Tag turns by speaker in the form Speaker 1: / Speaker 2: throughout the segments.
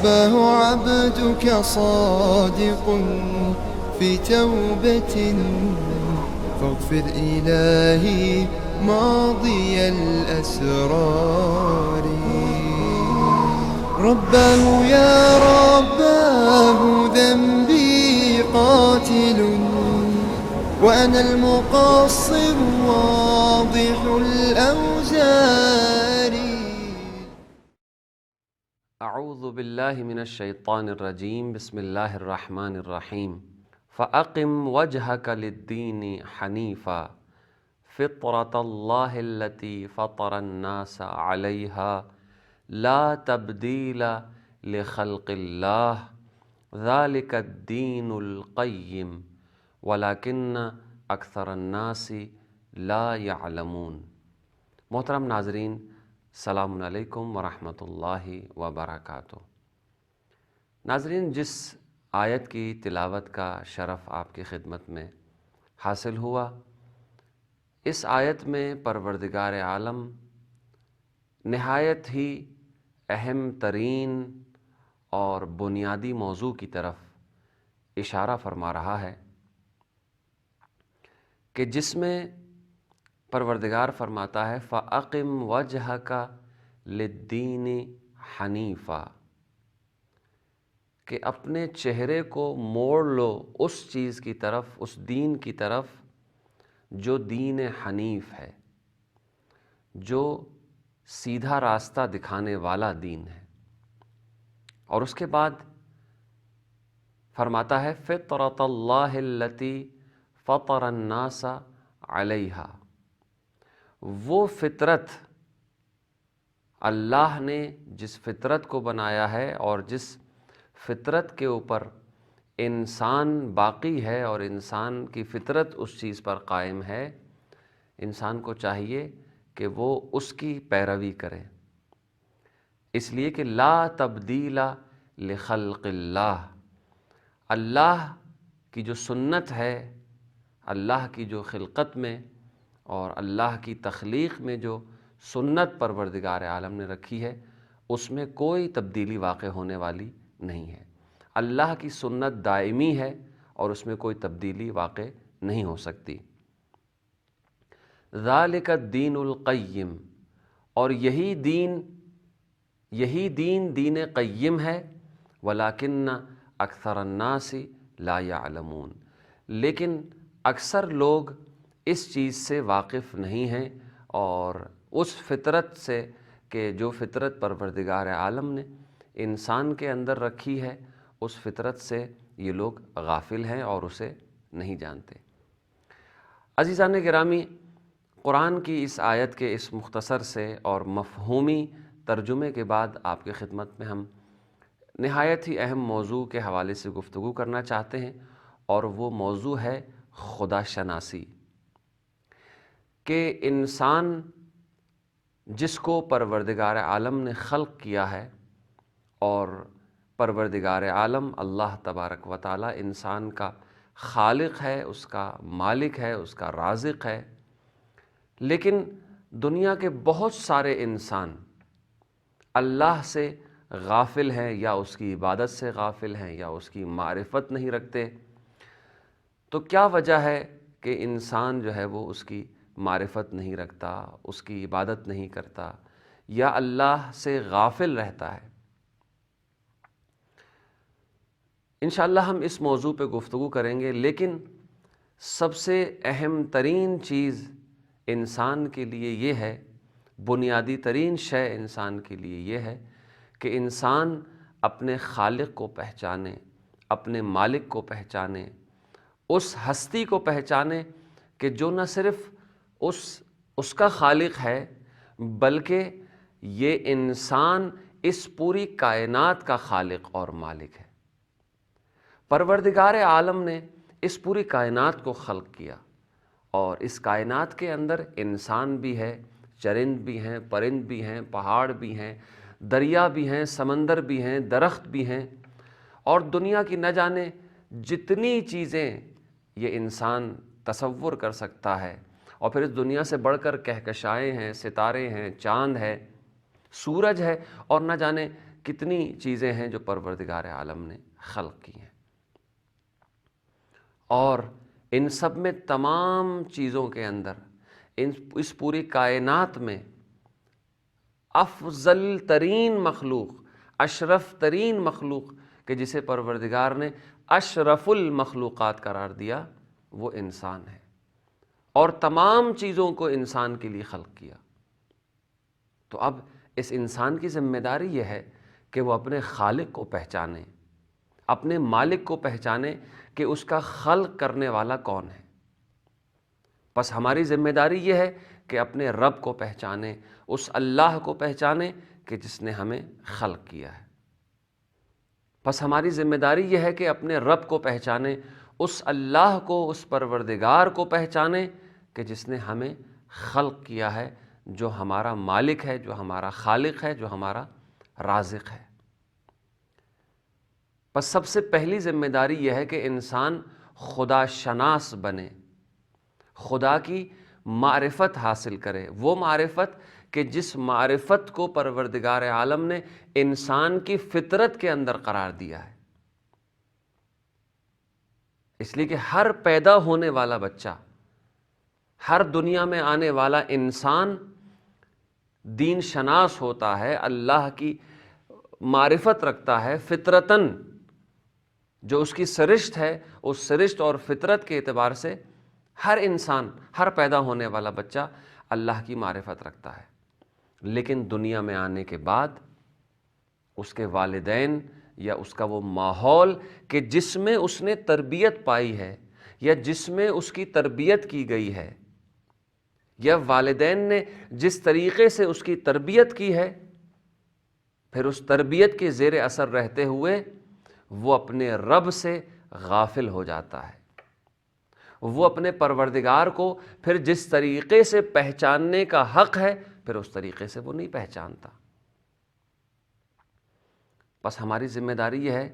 Speaker 1: رباه عبدك صادق في توبة فاغفر إلهي ماضي الأسرار. رباه يا رباه ذنبي قاتل وأنا المقصر واضح الأوزار.
Speaker 2: اعوذ باللہ من الشیطان الرجیم بسم اللہ الرحمن الرحیم فأقم وجهك للدین حنیفا فطرة اللہ التي فطر الناس علیہا لا تبدیل لخلق اللہ ذلك الدین القیم ولكن اکثر الناس لا يعلمون۔ محترم ناظرین، السلام علیکم ورحمۃ اللہ وبرکاتہ۔ ناظرین، جس آیت کی تلاوت کا شرف آپ کی خدمت میں حاصل ہوا، اس آیت میں پروردگار عالم نہایت ہی اہم ترین اور بنیادی موضوع کی طرف اشارہ فرما رہا ہے کہ جس میں پروردگار فرماتا ہے فَأَقِمْ وَجْهَكَ لِلدِّينِ حَنِيفًا، کہ اپنے چہرے کو موڑ لو اس چیز کی طرف، اس دین کی طرف جو دین حنیف ہے، جو سیدھا راستہ دکھانے والا دین ہے۔ اور اس کے بعد فرماتا ہے فطرۃ اللہ التی فطر الناس علیہا، وہ فطرت اللہ نے جس فطرت کو بنایا ہے اور جس فطرت کے اوپر انسان باقی ہے اور انسان کی فطرت اس چیز پر قائم ہے، انسان کو چاہیے کہ وہ اس کی پیروی کرے، اس لیے کہ لا تبدیل لخلق اللہ، اللہ کی جو سنت ہے، اللہ کی جو خلقت میں اور اللہ کی تخلیق میں جو سنت پروردگار عالم نے رکھی ہے، اس میں کوئی تبدیلی واقع ہونے والی نہیں ہے۔ اللہ کی سنت دائمی ہے اور اس میں کوئی تبدیلی واقع نہیں ہو سکتی۔ ذالک الدین القیم، اور یہی دین دین قیم ہے، ولیکن اکثر الناس لا یعلمون، لیکن اکثر لوگ اس چیز سے واقف نہیں ہیں اور اس فطرت سے کہ جو فطرت پروردگار عالم نے انسان کے اندر رکھی ہے، اس فطرت سے یہ لوگ غافل ہیں اور اسے نہیں جانتے۔ عزیزان گرامی، قرآن کی اس آیت کے اس مختصر سے اور مفہومی ترجمے کے بعد آپ کی خدمت میں ہم نہایت ہی اہم موضوع کے حوالے سے گفتگو کرنا چاہتے ہیں، اور وہ موضوع ہے خدا شناسی، کہ انسان جس کو پروردگار عالم نے خلق کیا ہے، اور پروردگار عالم اللہ تبارک و تعالی انسان کا خالق ہے، اس کا مالک ہے، اس کا رازق ہے، لیکن دنیا کے بہت سارے انسان اللہ سے غافل ہیں، یا اس کی عبادت سے غافل ہیں، یا اس کی معرفت نہیں رکھتے۔ تو کیا وجہ ہے کہ انسان جو ہے وہ اس کی معرفت نہیں رکھتا، اس کی عبادت نہیں کرتا، یا اللہ سے غافل رہتا ہے؟ انشاءاللہ ہم اس موضوع پہ گفتگو کریں گے، لیکن سب سے اہم ترین چیز انسان کے لیے یہ ہے، بنیادی ترین شے انسان کے لیے یہ ہے کہ انسان اپنے خالق کو پہچانے، اپنے مالک کو پہچانے، اس ہستی کو پہچانے کہ جو نہ صرف اس کا خالق ہے، بلکہ یہ انسان اس پوری کائنات کا خالق اور مالک ہے۔ پروردگار عالم نے اس پوری کائنات کو خلق کیا، اور اس کائنات کے اندر انسان بھی ہے، چرند بھی ہیں، پرند بھی ہیں، پہاڑ بھی ہیں، دریا بھی ہیں، سمندر بھی ہیں، درخت بھی ہیں، اور دنیا کی نہ جانے جتنی چیزیں یہ انسان تصور کر سکتا ہے، اور پھر اس دنیا سے بڑھ کر کہکشائیں ہیں، ستارے ہیں، چاند ہے، سورج ہے، اور نہ جانے کتنی چیزیں ہیں جو پروردگار عالم نے خلق کی ہیں، اور ان سب میں تمام چیزوں کے اندر اس پوری کائنات میں افضل ترین مخلوق، اشرف ترین مخلوق کہ جسے پروردگار نے اشرف المخلوقات قرار دیا، وہ انسان ہے، اور تمام چیزوں کو انسان کے لیے خلق کیا۔ تو اب اس انسان کی ذمہ داری یہ ہے کہ وہ اپنے خالق کو پہچانے، اپنے مالک کو پہچانے کہ اس کا خلق کرنے والا کون ہے۔ بس ہماری ذمہ داری یہ ہے کہ اپنے رب کو پہچانے، اس اللہ کو پہچانے کہ جس نے ہمیں خلق کیا ہے۔ بس ہماری ذمہ داری یہ ہے کہ اپنے رب کو پہچانے، اس اللہ کو، اس پروردگار کو پہچانے کہ جس نے ہمیں خلق کیا ہے، جو ہمارا مالک ہے، جو ہمارا خالق ہے، جو ہمارا رازق ہے۔ بس سب سے پہلی ذمہ داری یہ ہے کہ انسان خدا شناس بنے، خدا کی معرفت حاصل کرے، وہ معرفت کہ جس معرفت کو پروردگار عالم نے انسان کی فطرت کے اندر قرار دیا ہے۔ اس لیے کہ ہر پیدا ہونے والا بچہ، ہر دنیا میں آنے والا انسان دین شناس ہوتا ہے، اللہ کی معرفت رکھتا ہے، فطرتاً جو اس کی سرشت ہے، اس سرشت اور فطرت کے اعتبار سے ہر انسان، ہر پیدا ہونے والا بچہ اللہ کی معرفت رکھتا ہے۔ لیکن دنیا میں آنے کے بعد اس کے والدین یا اس کا وہ ماحول کہ جس میں اس نے تربیت پائی ہے، یا جس میں اس کی تربیت کی گئی ہے، یا والدین نے جس طریقے سے اس کی تربیت کی ہے، پھر اس تربیت کے زیر اثر رہتے ہوئے وہ اپنے رب سے غافل ہو جاتا ہے۔ وہ اپنے پروردگار کو پھر جس طریقے سے پہچاننے کا حق ہے، پھر اس طریقے سے وہ نہیں پہچانتا۔ بس ہماری ذمہ داری یہ ہے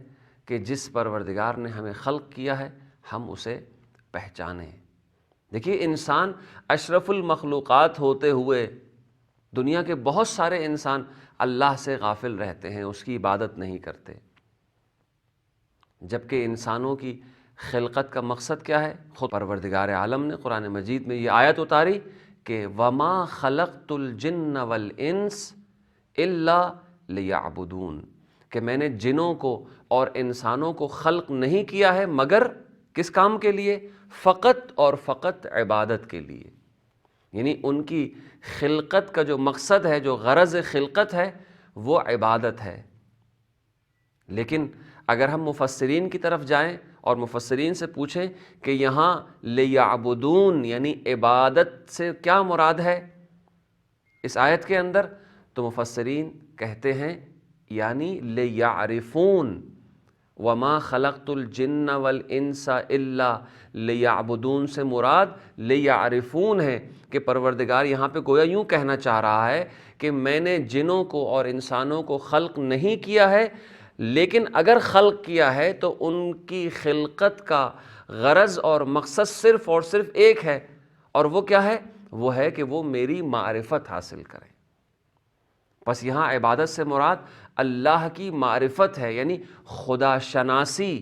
Speaker 2: کہ جس پروردگار نے ہمیں خلق کیا ہے، ہم اسے پہچانیں۔ دیکھیے، انسان اشرف المخلوقات ہوتے ہوئے دنیا کے بہت سارے انسان اللہ سے غافل رہتے ہیں، اس کی عبادت نہیں کرتے، جبکہ انسانوں کی خلقت کا مقصد کیا ہے؟ خود پروردگار عالم نے قرآن مجید میں یہ آیت اتاری کہ وَمَا خَلَقْتُ الْجِنَّ وَالْإِنسَ إِلَّا لِيَعْبُدُونَ، کہ میں نے جنوں کو اور انسانوں کو خلق نہیں کیا ہے مگر کس کام کے لیے؟ فقط اور فقط عبادت کے لیے۔ یعنی ان کی خلقت کا جو مقصد ہے، جو غرض خلقت ہے، وہ عبادت ہے۔ لیکن اگر ہم مفسرین کی طرف جائیں اور مفسرین سے پوچھیں کہ یہاں لیعبدون یعنی عبادت سے کیا مراد ہے اس آیت کے اندر، تو مفسرین کہتے ہیں یعنی لیعرفون، وما خلقت الجن والانس الا لیعبدون سے مراد لیعرفون ہے، کہ پروردگار یہاں پہ گویا یوں کہنا چاہ رہا ہے کہ میں نے جنوں کو اور انسانوں کو خلق نہیں کیا ہے، لیکن اگر خلق کیا ہے تو ان کی خلقت کا غرض اور مقصد صرف اور صرف ایک ہے، اور وہ کیا ہے؟ وہ ہے کہ وہ میری معرفت حاصل کریں۔ بس یہاں عبادت سے مراد اللہ کی معرفت ہے، یعنی خدا شناسی،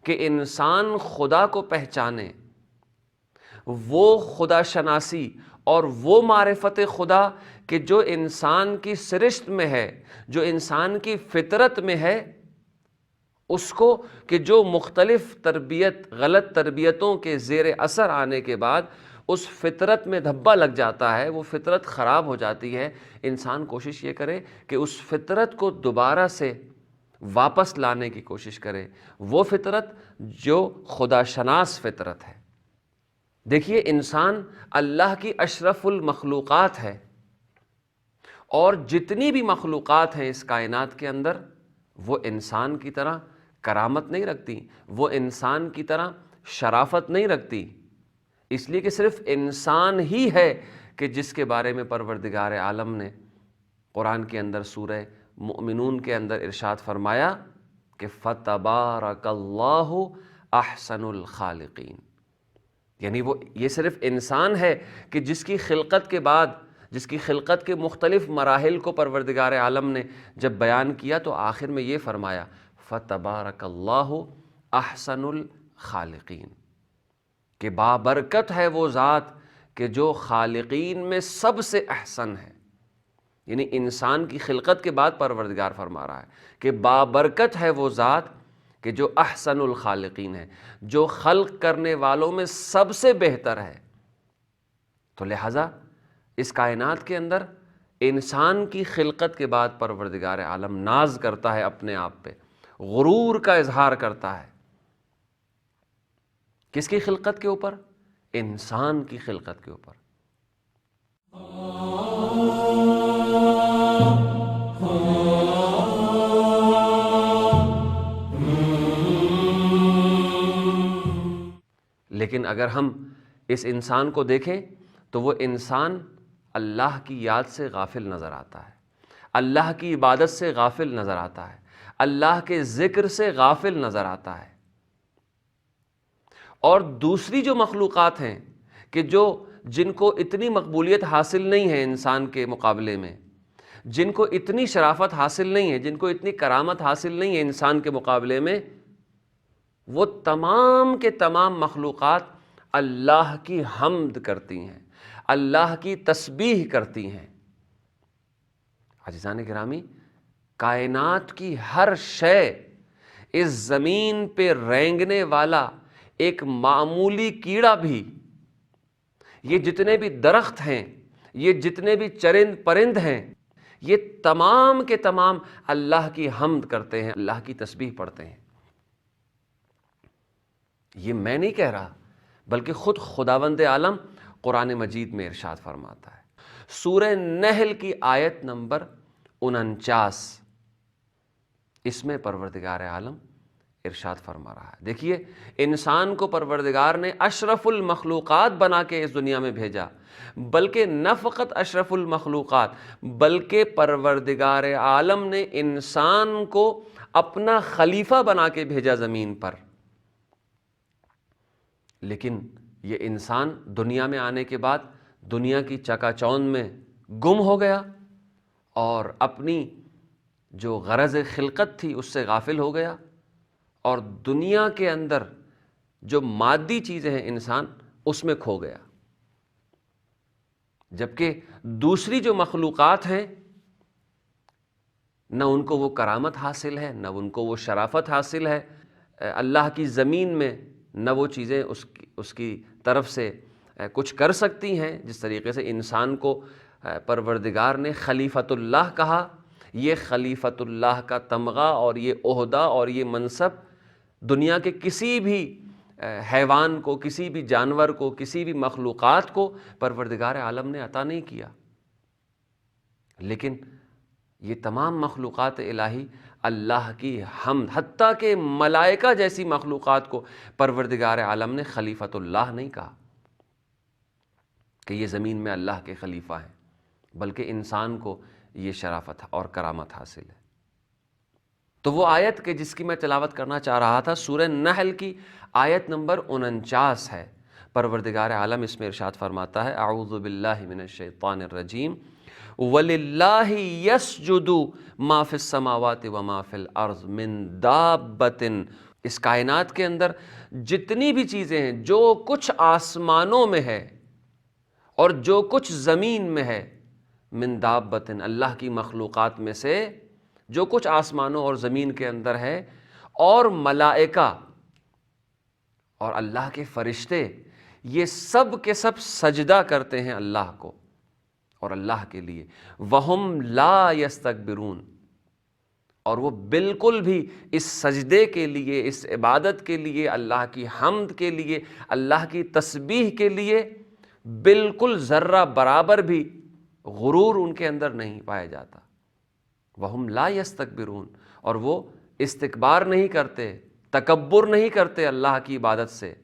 Speaker 2: کہ انسان خدا کو پہچانے۔ وہ خدا شناسی اور وہ معرفت خدا کہ جو انسان کی سرشت میں ہے، جو انسان کی فطرت میں ہے، اس کو کہ جو مختلف تربیت، غلط تربیتوں کے زیر اثر آنے کے بعد اس فطرت میں دھبا لگ جاتا ہے، وہ فطرت خراب ہو جاتی ہے۔ انسان کوشش یہ کرے کہ اس فطرت کو دوبارہ سے واپس لانے کی کوشش کرے، وہ فطرت جو خدا شناس فطرت ہے۔ دیکھیے، انسان اللہ کی اشرف المخلوقات ہے، اور جتنی بھی مخلوقات ہیں اس کائنات کے اندر، وہ انسان کی طرح کرامت نہیں رکھتی، وہ انسان کی طرح شرافت نہیں رکھتی، اس لیے کہ صرف انسان ہی ہے کہ جس کے بارے میں پروردگار عالم نے قرآن کے اندر سورہ مؤمنون کے اندر ارشاد فرمایا کہ فَتَبَارَكَ اللَّهُ أَحْسَنُ الْخَالِقِينَ، یعنی وہ یہ صرف انسان ہے کہ جس کی خلقت کے بعد جس کی خلقت کے مختلف مراحل کو پروردگار عالم نے جب بیان کیا تو آخر میں یہ فرمایا فَتَبَارَكَ اللَّهُ أَحْسَنُ الْخَالِقِينَ، کہ بابرکت ہے وہ ذات کہ جو خالقین میں سب سے احسن ہے. یعنی انسان کی خلقت کے بعد پروردگار فرما رہا ہے کہ بابرکت ہے وہ ذات کہ جو احسن الخالقین ہے، جو خلق کرنے والوں میں سب سے بہتر ہے. تو لہٰذا اس کائنات کے اندر انسان کی خلقت کے بعد پروردگار عالم ناز کرتا ہے اپنے آپ پہ، غرور کا اظہار کرتا ہے. کس کی خلقت کے اوپر؟ انسان کی خلقت کے اوپر. لیکن اگر ہم اس انسان کو دیکھیں تو وہ انسان اللہ کی یاد سے غافل نظر آتا ہے، اللہ کی عبادت سے غافل نظر آتا ہے، اللہ کے ذکر سے غافل نظر آتا ہے. اور دوسری جو مخلوقات ہیں کہ جن کو اتنی مقبولیت حاصل نہیں ہے انسان کے مقابلے میں، جن کو اتنی شرافت حاصل نہیں ہے، جن کو اتنی کرامت حاصل نہیں ہے انسان کے مقابلے میں، وہ تمام کے تمام مخلوقات اللہ کی حمد کرتی ہیں، اللہ کی تسبیح کرتی ہیں. عزیزان گرامی، کائنات کی ہر شے اس زمین پہ رینگنے والا ایک معمولی کیڑا بھی، یہ جتنے بھی درخت ہیں، یہ جتنے بھی چرند پرند ہیں، یہ تمام کے تمام اللہ کی حمد کرتے ہیں، اللہ کی تسبیح پڑھتے ہیں. یہ میں نہیں کہہ رہا، بلکہ خود خداوند عالم قرآن مجید میں ارشاد فرماتا ہے. سورہ نحل کی آیت نمبر 49، اس میں پروردگار عالم ارشاد فرما رہا ہے. دیکھیے، انسان کو پروردگار نے اشرف المخلوقات بنا کے اس دنیا میں بھیجا، بلکہ نہ فقط اشرف المخلوقات بلکہ پروردگار عالم نے انسان کو اپنا خلیفہ بنا کے بھیجا زمین پر. لیکن یہ انسان دنیا میں آنے کے بعد دنیا کی چکا چوند میں گم ہو گیا اور اپنی جو غرض خلقت تھی اس سے غافل ہو گیا، اور دنیا کے اندر جو مادی چیزیں ہیں انسان اس میں کھو گیا. جبکہ دوسری جو مخلوقات ہیں نہ ان کو وہ کرامت حاصل ہے، نہ ان کو وہ شرافت حاصل ہے. اللہ کی زمین میں نہ وہ چیزیں اس کی طرف سے کچھ کر سکتی ہیں. جس طریقے سے انسان کو پروردگار نے خلیفۃ اللہ کہا، یہ خلیفۃ اللہ کا تمغہ اور یہ عہدہ اور یہ منصب دنیا کے کسی بھی حیوان کو، کسی بھی جانور کو، کسی بھی مخلوقات کو پروردگار عالم نے عطا نہیں کیا. لیکن یہ تمام مخلوقات الہی اللہ کی حمد، حتیٰ کہ ملائکہ جیسی مخلوقات کو پروردگار عالم نے خلیفۃ اللہ نہیں کہا کہ یہ زمین میں اللہ کے خلیفہ ہیں، بلکہ انسان کو یہ شرافت اور کرامت حاصل ہے. تو وہ آیت کہ جس کی میں تلاوت کرنا چاہ رہا تھا سورہ نحل کی آیت نمبر 49 ہے. پروردگار عالم اس میں ارشاد فرماتا ہے اعوذ باللہ من الشیطان الرجیم وَلِلَّهِ يَسْجُدُ مَا فِي السَّمَاوَاتِ وَمَا فِي الْأَرْضِ مِن دَابَّةٍ. اس کائنات کے اندر جتنی بھی چیزیں ہیں، جو کچھ آسمانوں میں ہے اور جو کچھ زمین میں ہے، من دابۃ، اللہ کی مخلوقات میں سے جو کچھ آسمانوں اور زمین کے اندر ہے، اور ملائکہ اور اللہ کے فرشتے، یہ سب کے سب سجدہ کرتے ہیں اللہ کو اور اللہ کے لیے. وَهُمْ لَا يَسْتَكْبِرُونَ، اور وہ بالکل بھی اس سجدے کے لیے، اس عبادت کے لیے، اللہ کی حمد کے لیے، اللہ کی تسبیح کے لیے بالکل ذرہ برابر بھی غرور ان کے اندر نہیں پایا جاتا. وَهُمْ لَا يَسْتَكْبِرُونَ، اور وہ استکبار نہیں کرتے، تکبر نہیں کرتے اللہ کی عبادت سے.